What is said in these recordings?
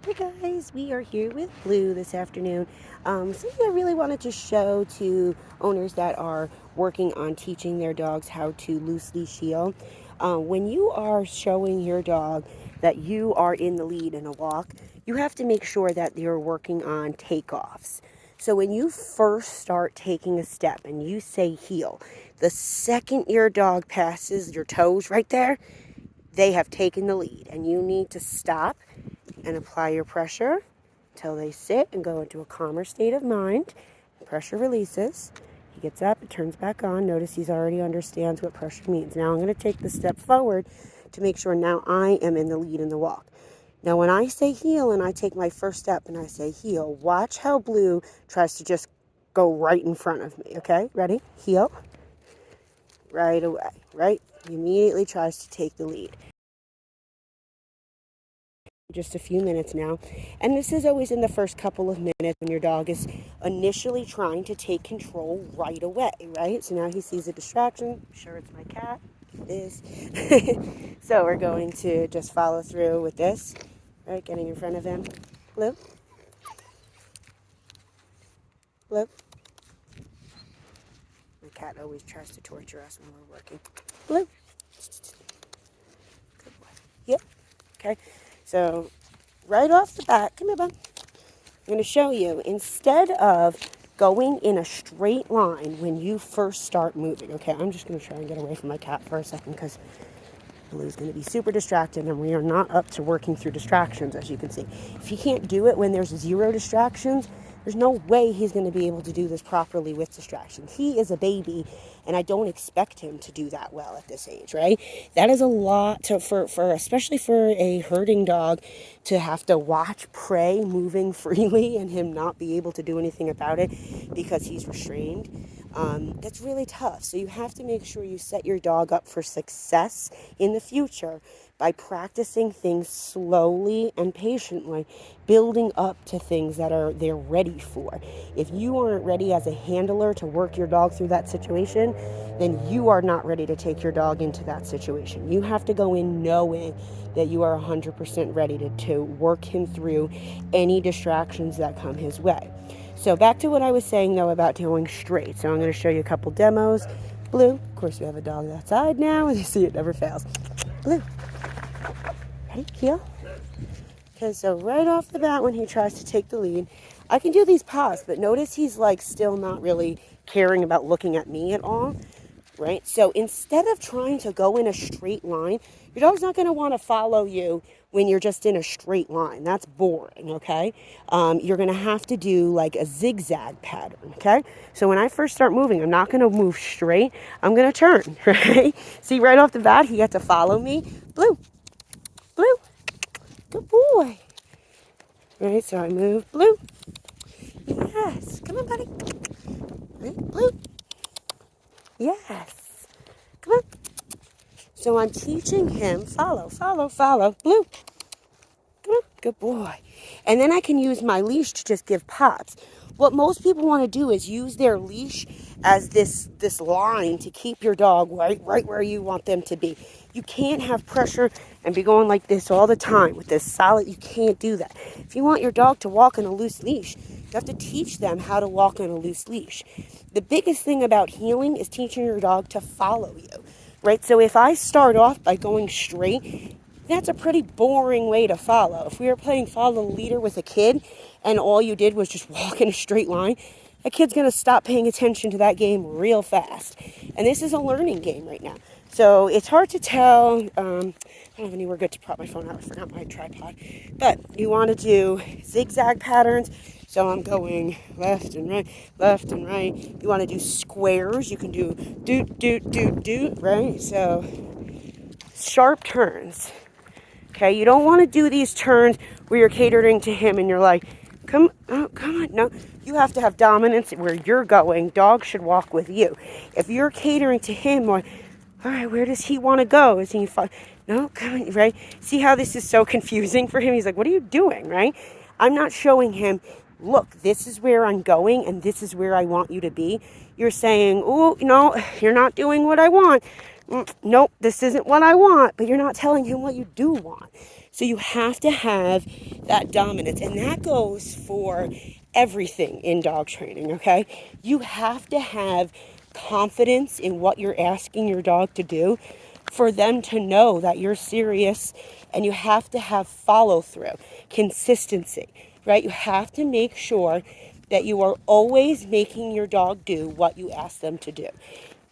Hey guys, we are here with Blue this afternoon. Something I really wanted to show to owners that are working on teaching their dogs how to loose leash heel. When you are showing your dog that you are in the lead in a walk, you have to make sure that you're working on takeoffs. So when you first start taking a step and you say heel, the second your dog passes your toes right there, they have taken the lead and you need to stop and apply your pressure until they sit and go into a calmer state of mind. Pressure releases. He gets up, it turns back on. Notice he already understands what pressure means. Now I'm going to take the step forward to make sure now I am in the lead in the walk. Now when I say heel and I take my first step and I say heel, watch how Blue tries to just go right in front of me, okay? Ready? Heel. Right away, right? He immediately tries to take the lead. Just a few minutes now, and this is always in the first couple of minutes when your dog is initially trying to take control right away, right? So now he sees a distraction. I'm sure it's my cat. It is. So we're going to just follow through with this, right? Getting in front of him. Blue. Blue. My cat always tries to torture us when we're working. Blue. Good boy. Yep. Okay. So right off the bat, come here, bud. I'm going to show you, instead of going in a straight line when you first start moving. Okay, I'm just going to try and get away from my cat for a second because Blue's going to be super distracted and we are not up to working through distractions, as you can see. If he can't do it when there's zero distractions, there's no way he's going to be able to do this properly with distractions. He is a baby, and I don't expect him to do that well at this age, right? That is a lot for especially for a herding dog to have to watch prey moving freely and him not be able to do anything about it because he's restrained. That's really tough. So you have to make sure you set your dog up for success in the future by practicing things slowly and patiently, building up to things that they're ready for. If you aren't ready as a handler to work your dog through that situation, then you are not ready to take your dog into that situation. You have to go in knowing that you are 100% ready to work him through any distractions that come his way. So back to what I was saying, though, about going straight. So I'm going to show you a couple demos. Blue, of course, we have a dog outside now, and you see it never fails. Blue, ready, heel. Okay, so right off the bat, when he tries to take the lead, I can do these paws, but notice he's like still not really caring about looking at me at all, right? So instead of trying to go in a straight line, your dog's not going to want to follow you when you're just in a straight line. That's boring, okay? You're going to have to do like a zigzag pattern, okay? So when I first start moving, I'm not going to move straight. I'm going to turn, right? See, right off the bat, he had to follow me. Blue, Blue, good boy. Right, so I move. Blue. Yes, come on, buddy. Right, Blue. Yes, come on. So I'm teaching him, follow, follow, follow. Blue. Come on, good boy. And then I can use my leash to just give pops. What most people want to do is use their leash as this line to keep your dog right where you want them to be. You can't have pressure and be going like this all the time with this solid. You can't do that. If you want your dog to walk on a loose leash, you have to teach them how to walk on a loose leash. The biggest thing about healing is teaching your dog to follow you, right? So if I start off by going straight, that's a pretty boring way to follow. If we were playing follow the leader with a kid and all you did was just walk in a straight line, that kid's going to stop paying attention to that game real fast. And this is a learning game right now. So it's hard to tell. I don't have anywhere good to prop my phone out. I forgot my tripod. But you want to do zigzag patterns. So I'm going left and right, left and right. You want to do squares. You can do doot, doot, doot, doot, right? So sharp turns. Okay, you don't want to do these turns where you're catering to him and you're like, come on. No, you have to have dominance where you're going. Dogs should walk with you. If you're catering to him, or, all right, where does he want to go? Is he fun? No, come on, right? See how this is so confusing for him? He's like, what are you doing, right? I'm not showing him, look, this is where I'm going and this is where I want you to be. You're saying, oh, no, you're not doing what I want. Nope, this isn't what I want, but you're not telling him what you do want. So you have to have that dominance, and that goes for everything in dog training, okay? You have to have confidence in what you're asking your dog to do for them to know that you're serious, and you have to have follow through, consistency, right? You have to make sure that you are always making your dog do what you ask them to do.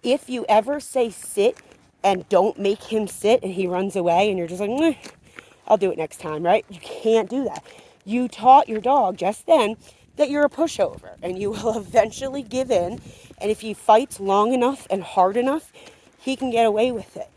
If you ever say sit and don't make him sit and he runs away and you're just like, I'll do it next time, right? You can't do that. You taught your dog just then that you're a pushover and you will eventually give in. And if he fights long enough and hard enough, he can get away with it.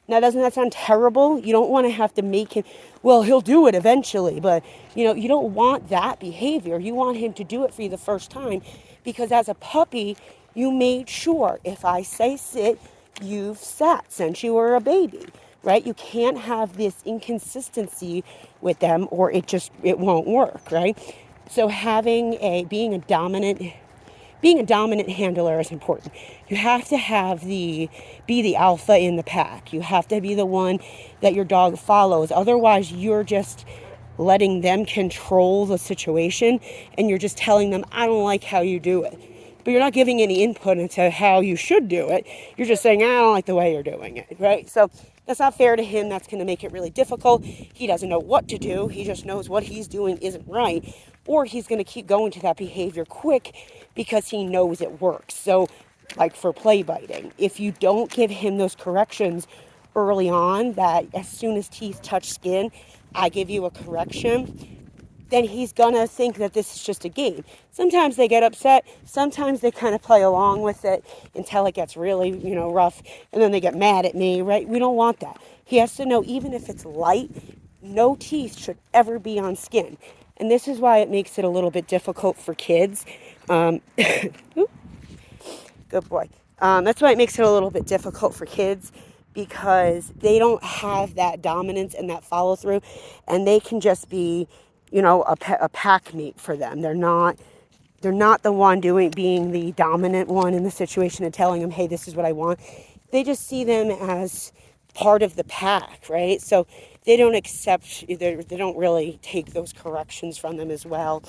Now, doesn't that sound terrible? You don't want to have to make him, well, he'll do it eventually, but you don't want that behavior. You want him to do it for you the first time, because as a puppy, you made sure if I say sit, you've sat since you were a baby, right? You can't have this inconsistency with them or it won't work, right? So being a dominant handler is important. You have to be the alpha in the pack. You have to be the one that your dog follows. Otherwise, you're just letting them control the situation and you're just telling them, I don't like how you do it. But you're not giving any input into how you should do it. You're just saying, I don't like the way you're doing it, right? So that's not fair to him. That's going to make it really difficult. He doesn't know what to do. He just knows what he's doing isn't right. Or he's going to keep going to that behavior quick because he knows it works. So like for play biting, if you don't give him those corrections early on, that as soon as teeth touch skin, I give you a correction, then he's gonna think that this is just a game. Sometimes they get upset, sometimes they kind of play along with it until it gets really, rough, and then they get mad at me, right? We don't want that. He has to know, even if it's light, no teeth should ever be on skin. And this is why it makes it a little bit difficult for kids. Good boy. That's why it makes it a little bit difficult for kids, because they don't have that dominance and that follow through, and they can just be, a pack mate for them. They're not the one being the dominant one in the situation and telling them, hey, this is what I want. They just see them as part of the pack, right? So they don't really take those corrections from them as well.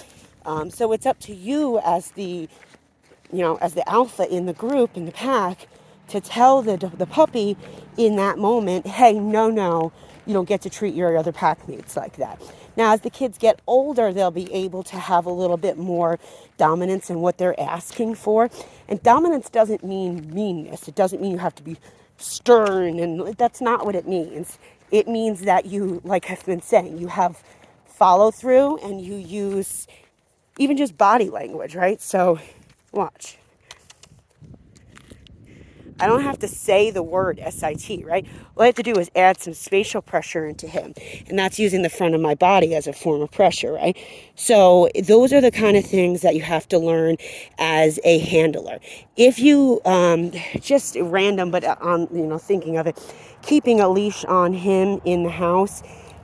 So it's up to you as the alpha in the group, in the pack, to tell the puppy in that moment, hey, no, you don't get to treat your other pack mates like that. Now, as the kids get older, they'll be able to have a little bit more dominance in what they're asking for. And dominance doesn't mean meanness. It doesn't mean you have to be stern, and that's not what it means. It means that you, like I've been saying, you have follow through and you use even just body language, right? So watch. I don't have to say the word SIT, right? All I have to do is add some spatial pressure into him. And that's using the front of my body as a form of pressure, right? So those are the kind of things that you have to learn as a handler. If you, just random, but thinking of it, keeping a leash on him in the house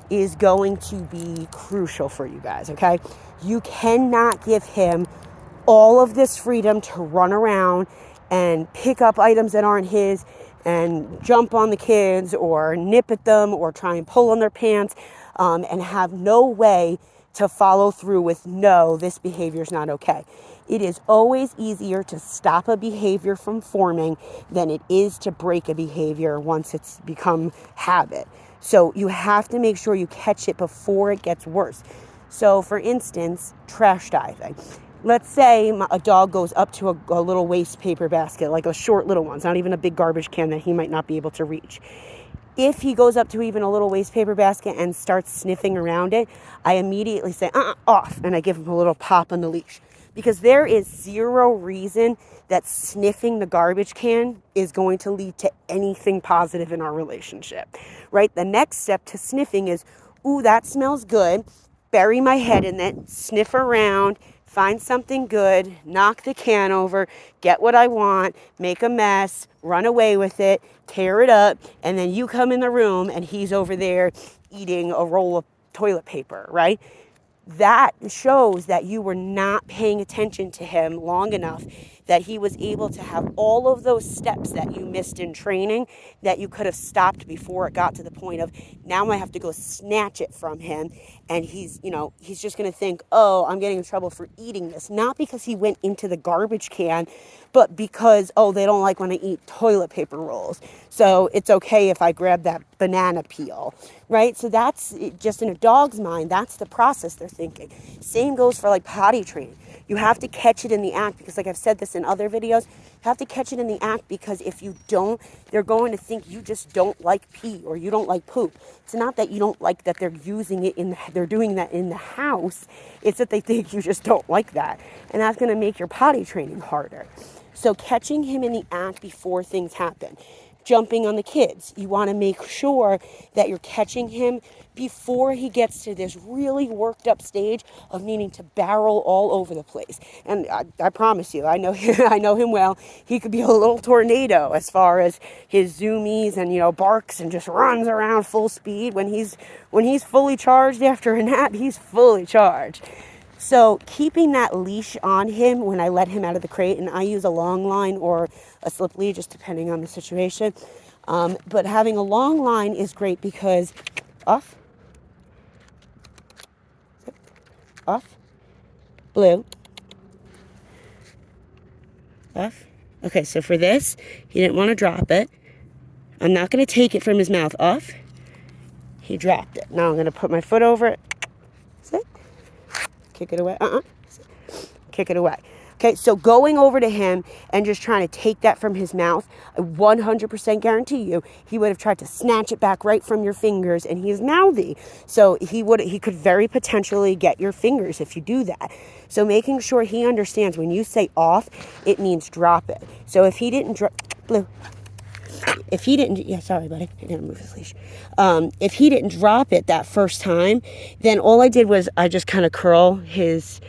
is going to be crucial for you guys, okay? You cannot give him all of this freedom to run around and pick up items that aren't his and jump on the kids or nip at them or try and pull on their pants, and have no way to follow through with, no, this behavior is not okay. It is always easier to stop a behavior from forming than it is to break a behavior once it's become habit. So you have to make sure you catch it before it gets worse. So for instance, trash diving. Let's say a dog goes up to a little waste paper basket, like a short little one, not even a big garbage can that he might not be able to reach. If he goes up to even a little waste paper basket and starts sniffing around it, I immediately say, off, and I give him a little pop on the leash. Because there is zero reason that sniffing the garbage can is going to lead to anything positive in our relationship, right? The next step to sniffing is, ooh, that smells good. Bury my head in it, sniff around, find something good, knock the can over, get what I want, make a mess, run away with it, tear it up, and then you come in the room and he's over there eating a roll of toilet paper, right? that shows that you were not paying attention to him long enough, that he was able to have all of those steps that you missed in training, that you could have stopped before it got to the point of, now I have to go snatch it from him. And he's just going to think, oh, I'm getting in trouble for eating this. Not because he went into the garbage can, but because, oh, they don't like when I eat toilet paper rolls. So it's okay if I grab that banana peel, right? So that's just in a dog's mind, that's the process they're thinking. Same goes for like potty training. You have to catch it in the act, because like I've said this in other videos, you have to catch it in the act, because if you don't, they're going to think you just don't like pee or you don't like poop. It's not that you don't like that they're using it they're doing that in the house. It's that they think you just don't like that. And that's going to make your potty training harder. So catching him in the act before things happen. Jumping on the kids. You want to make sure that you're catching him before he gets to this really worked up stage of needing to barrel all over the place. And I promise you, I know him well. He could be a little tornado as far as his zoomies and, barks and just runs around full speed. When he's fully charged after a nap, he's fully charged. So keeping that leash on him when I let him out of the crate, and I use a long line or a slip lead, just depending on the situation. But having a long line is great because off, blue, off. Okay, so for this, he didn't want to drop it. I'm not going to take it from his mouth. Off. He dropped it. Now I'm going to put my foot over it. Sit. Kick it away. Kick it away. Okay, so going over to him and just trying to take that from his mouth, I 100% guarantee you, he would have tried to snatch it back right from your fingers, and he's mouthy. So he could very potentially get your fingers if you do that. So making sure he understands when you say off, it means drop it. So if he didn't sorry, buddy, I gotta move his leash. If he didn't drop it that first time, then all I did was I just kind of curl his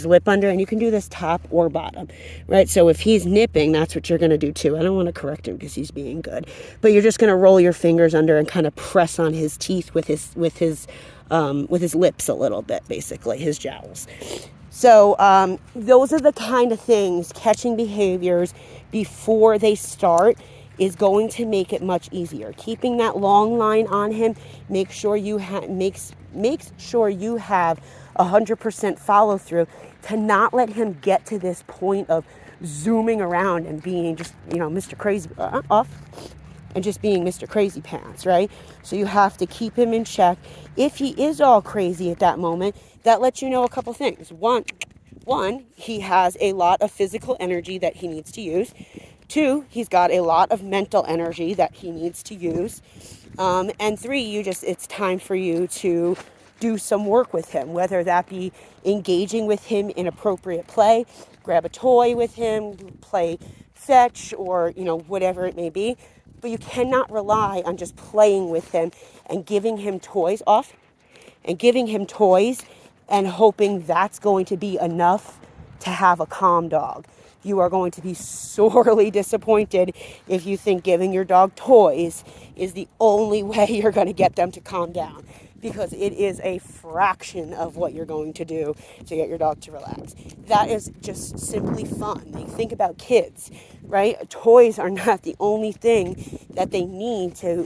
lip under, and you can do this top or bottom, right? So if he's nipping, that's what you're going to do too. I don't want to correct him because he's being good, but you're just going to roll your fingers under and kind of press on his teeth with his lips a little bit, basically his jowls. So those are the kind of things, catching behaviors before they start is going to make it much easier. Keeping that long line on him, make sure you have 100% follow through to not let him get to this point of zooming around and being just, Mr. Crazy off and just being Mr. Crazy Pants, right? So you have to keep him in check. If he is all crazy at that moment, that lets you know a couple things. One, he has a lot of physical energy that he needs to use. 2, he's got a lot of mental energy that he needs to use. And 3, it's time for you to do some work with him, whether that be engaging with him in appropriate play, grab a toy with him, play fetch, or, whatever it may be. But you cannot rely on just playing with him and giving him toys and hoping that's going to be enough to have a calm dog. You are going to be sorely disappointed if you think giving your dog toys is the only way you're going to get them to calm down, because it is a fraction of what you're going to do to get your dog to relax. That is just simply fun. You think about kids, right? Toys are not the only thing that they need to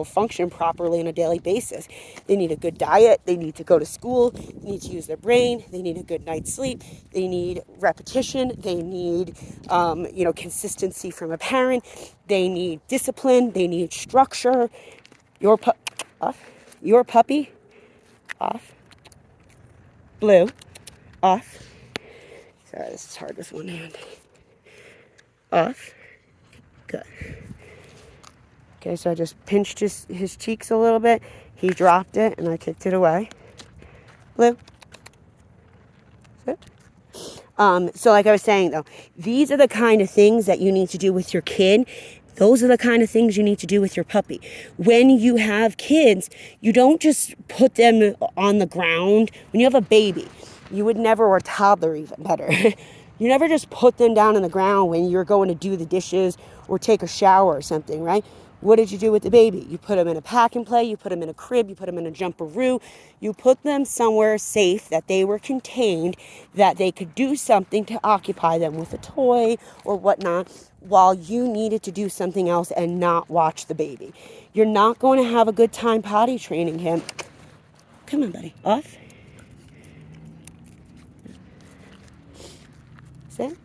function properly on a daily basis. They need a good diet. They need to go to school. They need to use their brain. They need a good night's sleep. They need repetition. They need, consistency from a parent. They need discipline. They need structure. Your puppy, off, blue, off. Sorry, this is hard with one hand. Off, good. Okay, so I just pinched his cheeks a little bit. He dropped it, and I kicked it away. Blue. Sit. So like I was saying, though, these are the kind of things that you need to do with your kid. Those are the kind of things you need to do with your puppy. When you have kids, you don't just put them on the ground. When you have a baby, you would never, or a toddler even better, you never just put them down on the ground when you're going to do the dishes or take a shower or something, right? What did you do with the baby? You put him in a pack and play, you put him in a crib, you put him in a jumperoo, you put them somewhere safe that they were contained, that they could do something to occupy them with a toy or whatnot while you needed to do something else and not watch the baby. You're not going to have a good time potty training him. Come on, buddy. Off. Sit.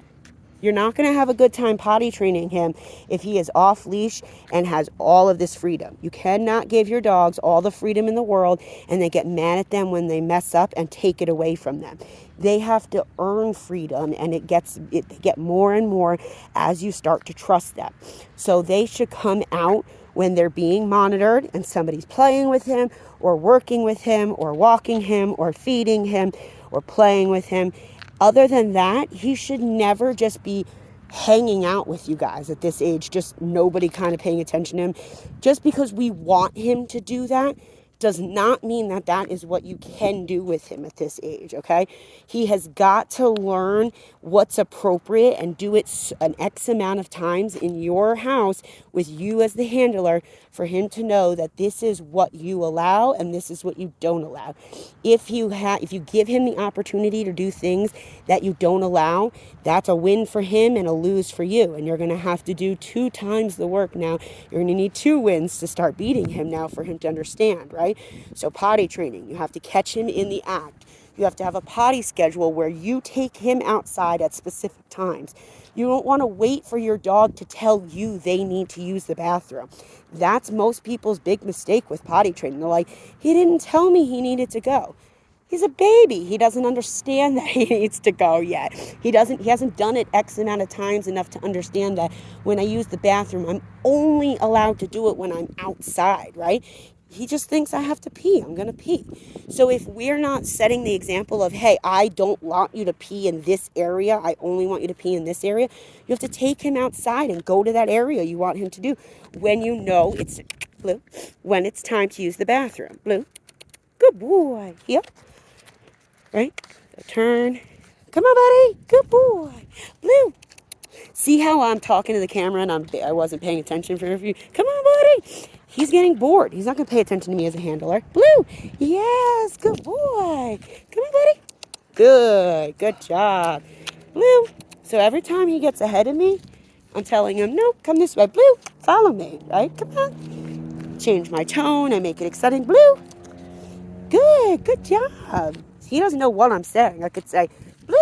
You're not going to have a good time potty training him if he is off leash and has all of this freedom. You cannot give your dogs all the freedom in the world and they get mad at them when they mess up and take it away from them. They have to earn freedom, and they get more and more as you start to trust them. So they should come out when they're being monitored and somebody's playing with him or working with him or walking him or feeding him or playing with him. Other than that, he should never just be hanging out with you guys at this age, just nobody kind of paying attention to him. Just because we want him to do that does not mean that that is what you can do with him at this age, okay? He has got to learn what's appropriate and do it an X amount of times in your house with you as the handler for him to know that this is what you allow and this is what you don't allow. If you give him the opportunity to do things that you don't allow, that's a win for him and a lose for you. And you're going to have to do 2 times the work now. You're going to need 2 wins to start beating him now for him to understand, right? So potty training, you have to catch him in the act. You have to have a potty schedule where you take him outside at specific times. You don't want to wait for your dog to tell you they need to use the bathroom. That's most people's big mistake with potty training. They're like, he didn't tell me he needed to go. He's a baby. He doesn't understand that he needs to go yet. He hasn't done it X amount of times enough to understand that when I use the bathroom, I'm only allowed to do it when I'm outside, right? He just thinks I have to pee. I'm going to pee. So if we're not setting the example of, hey, I don't want you to pee in this area, I only want you to pee in this area, you have to take him outside and go to that area you want him to do when you know it's, Blue, when it's time to use the bathroom. Blue, good boy. Yep. Right? So turn. Come on, buddy. Good boy. Blue. See how I'm talking to the camera and I wasn't paying attention for a few. Come on, buddy. He's getting bored. He's not going to pay attention to me as a handler. Blue. Yes. Good boy. Come on, buddy. Good. Good job. Blue. So every time he gets ahead of me, I'm telling him, no, come this way. Blue. Follow me. Right? Come on. Change my tone. I make it exciting. Blue. Good. Good job. He doesn't know what I'm saying. I could say, Blue,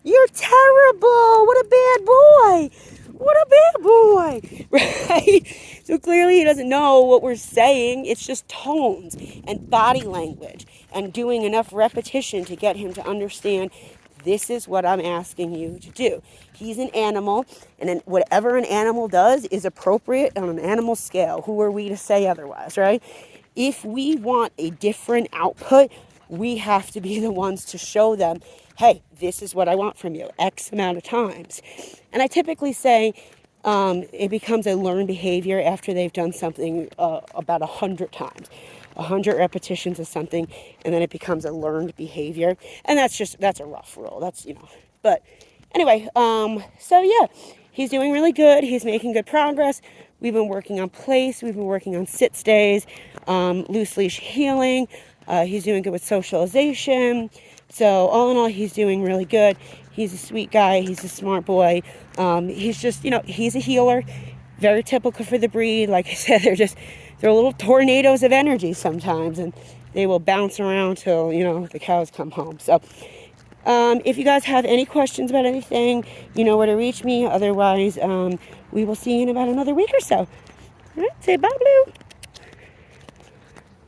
you're terrible. What a bad boy. What a bad boy. Right? So clearly he doesn't know what we're saying. It's just tones and body language and doing enough repetition to get him to understand this is what I'm asking you to do. He's an animal, and then whatever an animal does is appropriate on an animal scale. Who are we to say otherwise, right? If we want a different output, we have to be the ones to show them, hey, this is what I want from you, X amount of times. And I typically say it becomes a learned behavior after they've done something about 100 times. 100 repetitions of something, and then it becomes a learned behavior. And that's a rough rule. That's, but anyway, so yeah, he's doing really good. He's making good progress. We've been working on place. We've been working on sit stays, loose leash healing. He's doing good with socialization. So all in all, he's doing really good. He's a sweet guy. He's a smart boy. He's just, he's a healer. Very typical for the breed. Like I said, they're little tornadoes of energy sometimes, and they will bounce around till, the cows come home. So if you guys have any questions about anything, you know where to reach me. Otherwise, we will see you in about another week or so. All right, say bye, Blue.